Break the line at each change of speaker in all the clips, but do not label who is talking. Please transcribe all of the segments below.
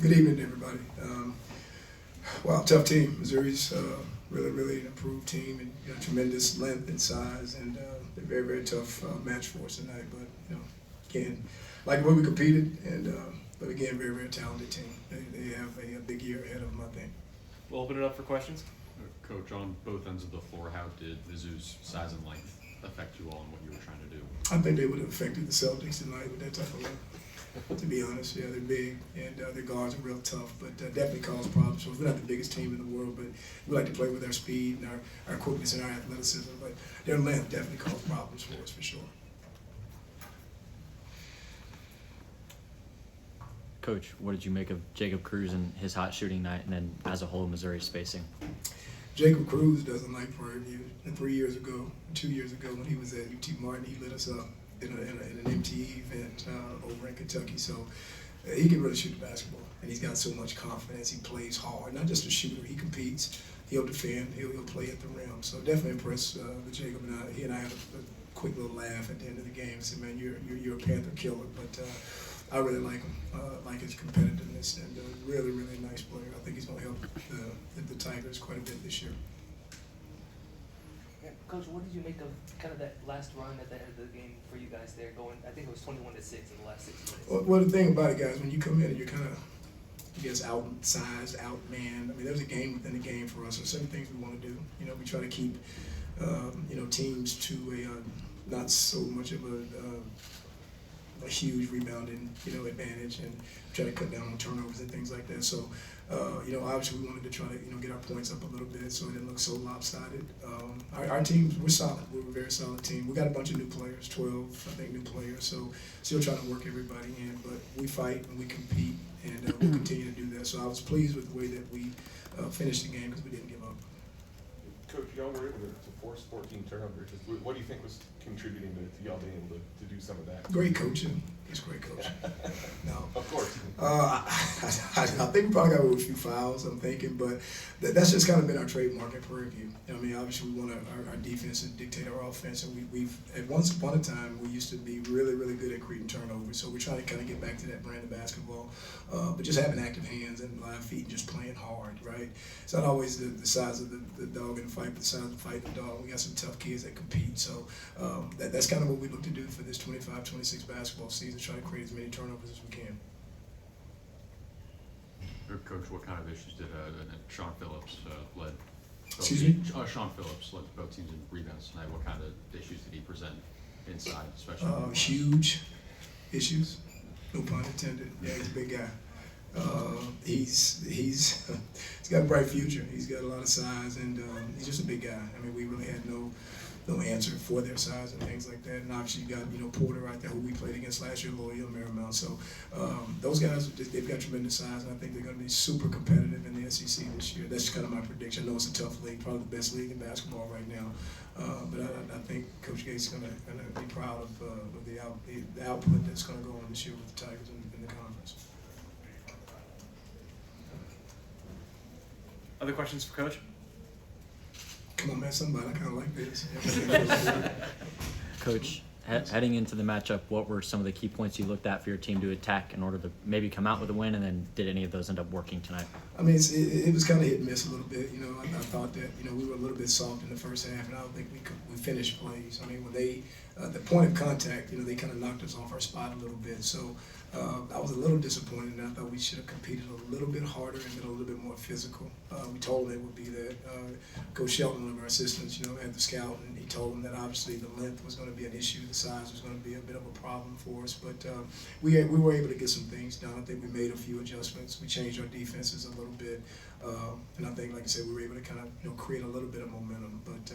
Good evening, everybody. Wow, tough team. Missouri's really an improved team, and tremendous length and size, and they're very tough match for us tonight. But again, like the way we competed, and but again, very talented team. They have a big year ahead of them, I think.
We'll open it up for questions.
Coach, on both ends of the floor, how did Mizzou's size and length affect you all and what you were trying to do?
I think they would have affected the Celtics tonight with that type of length. To be honest, yeah, they're big, and their guards are real tough, but definitely cause problems. So we're not the biggest team in the world, but we like to play with our speed and our quickness and our athleticism. But their length definitely caused problems for us, for sure.
Coach, what did you make of Jacob Cruz and his hot shooting night, and then as a whole, Missouri's spacing?
Jacob Cruz doesn't like Prairie View. And 2 years ago, when he was at UT Martin, he lit us up in an MTE event over in Kentucky. So he can really shoot the basketball, and he's got so much confidence. He plays hard, not just a shooter. He competes. He'll defend. He'll play at the rim. So definitely impressed with Jacob. And he and I had a quick little laugh at the end of the game. I said, "Man, you're a Panther killer." But I really like him. Like his competitiveness, and really nice player. I think he's going to help the Tigers quite a bit this year.
Yeah, Coach, what did you make of kind of that last run at the end of the game for you guys there, going, I think it was 21-6 in the last 6 minutes?
Well, the thing about it, guys, when you come in and you're kind of, outsized, outmanned. I mean, there's a game within the game for us. There's certain things we want to do. We try to keep, teams to a not so much of a huge rebounding, advantage, and try to cut down on turnovers and things like that. So, obviously we wanted to try to, get our points up a little bit so it didn't look so lopsided. Our teams, we're solid. We're a very solid team. We got a bunch of new players, 12, I think, new players. So still trying to work everybody in, but we fight and we compete, and we'll continue to do that. So I was pleased with the way that we finished the game because we didn't give up.
Coach, y'all were able to force 14 turnovers. What do you think was contributing to y'all being able to do some of that?
Great coaching. He's great coaching. No.
Of course.
I think we probably got a few fouls, I'm thinking, but that's just kind of been our trademark at Prairie View. Obviously we want our defense to dictate our offense, and we've at once upon a time we used to be really good at creating turnovers. So we're trying to kind of get back to that brand of basketball, but just having active hands and live feet and just playing hard, right? It's not always the size of the dog in the fight, but the size of the fight in the dog. We got some tough kids that compete, so that's kind of what we look to do for this 25-26 basketball season. Try to create as many turnovers as we can.
Coach, what kind of issues did Sean Phillips led?
Excuse me?
Sean Phillips led both teams in rebounds tonight. What kind of issues did he present inside, especially?
Huge issues, no pun intended. Yeah, he's a big guy. He's got a bright future. He's got a lot of size, and he's just a big guy. We really had no answer for their size and things like that. And obviously you got Porter right there, who we played against last year, Loyola Marymount. So those guys, they've got tremendous size, and I think they're going to be super competitive in the SEC this year. That's kind of my prediction. I know it's a tough league, probably the best league in basketball right now. But I think Coach Gates is going to be proud of the output that's going to go on this year with the Tigers in the conference.
Other questions for Coach?
Come on, man, somebody. I kind of like this.
Coach, heading into the matchup, what were some of the key points you looked at for your team to attack in order to maybe come out with a win, and then did any of those end up working tonight?
It was kind of hit and miss a little bit. I thought that we were a little bit soft in the first half, and I don't think we finished plays. When they the point of contact, they kind of knocked us off our spot a little bit. So I was a little disappointed, and I thought we should have competed a little bit harder and been a little bit more physical. We told them it would be that. Coach Shelton, one of our assistants, had the scout, and he told them that obviously the length was going to be an issue, the size was going to be a bit of a problem for us. But we were able to get some things done. I think we made a few adjustments. We changed our defenses a little bit, and I think, like I said, we were able to kind of create a little bit of momentum. But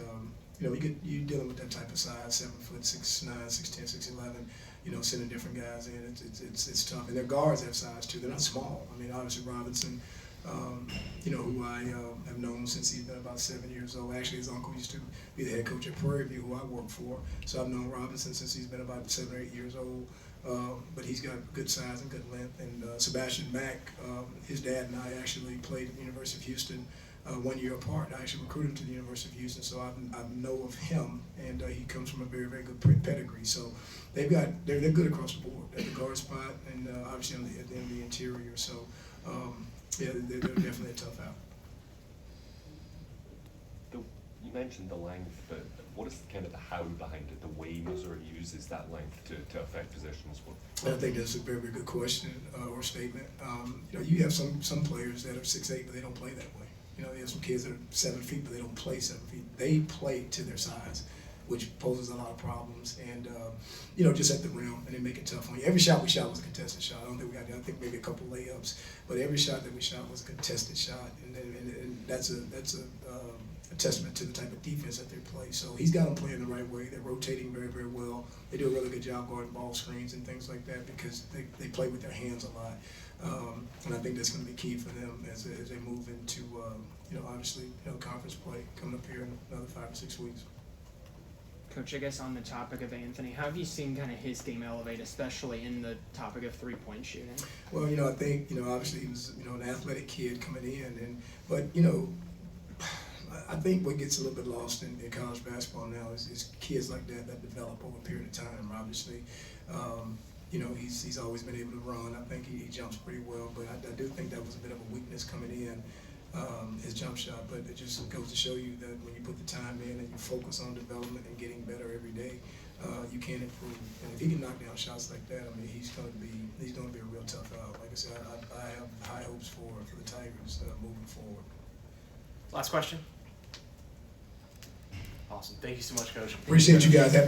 you're dealing with that type of size, 7 foot, 6'9", 6'10", 6'11", sending different guys in. It's tough. And their guards have size too. They're not small. Obviously Robinson, who I have known since he's been about 7 years old. Actually, his uncle used to be the head coach at Prairie View, who I work for. So I've known Robinson since he's been about 7 or 8 years old. But he's got good size and good length. And Sebastian Mack, his dad and I actually played at the University of Houston 1 year apart. I actually recruited him to the University of Houston, so I know of him, and he comes from a very good pedigree. So they're good across the board at the guard spot, and obviously at the end of the interior. So yeah, they're definitely a tough out.
You mentioned the length, but what is kind of the how behind it, the way Missouri uses that length to affect possessions?
I think that's a very, very good question or statement. You know, you have some players that are 6'8", but they don't play that way. You know, you have some kids that are 7 feet, but they don't play 7 feet. They play to their size, which poses a lot of problems. And you know, just at the rim, and they make it tough on you. Every shot we shot was a contested shot. I don't think we got, I think maybe a couple layups, but every shot that we shot was a contested shot, and that's a testament to the type of defense that they play. So he's got them playing the right way. They're rotating very, very well. They do a really good job guarding ball screens and things like that because they play with their hands a lot. And I think that's going to be key for them as they move into, you know, obviously, you know, conference play coming up here in another 5 or 6 weeks.
Coach, I guess on the topic of Anthony, how have you seen kind of his game elevate, especially in the topic of three-point shooting?
Well, you know, I think, you know, obviously he was, you know, an athletic kid coming in, but, you know, I think what gets a little bit lost in college basketball now is kids like that develop over a period of time, obviously. You know, he's always been able to run. I think he jumps pretty well, but I do think that was a bit of a weakness coming in, his jump shot. But it just goes to show you that when you put the time in and you focus on development and getting better every day, you can improve. And if he can knock down shots like that, I mean, he's going to be a real tough out. Like I said, I have high hopes for the Tigers moving forward.
Last question. Awesome. Thank you so much, Coach.
Appreciate you guys. Happy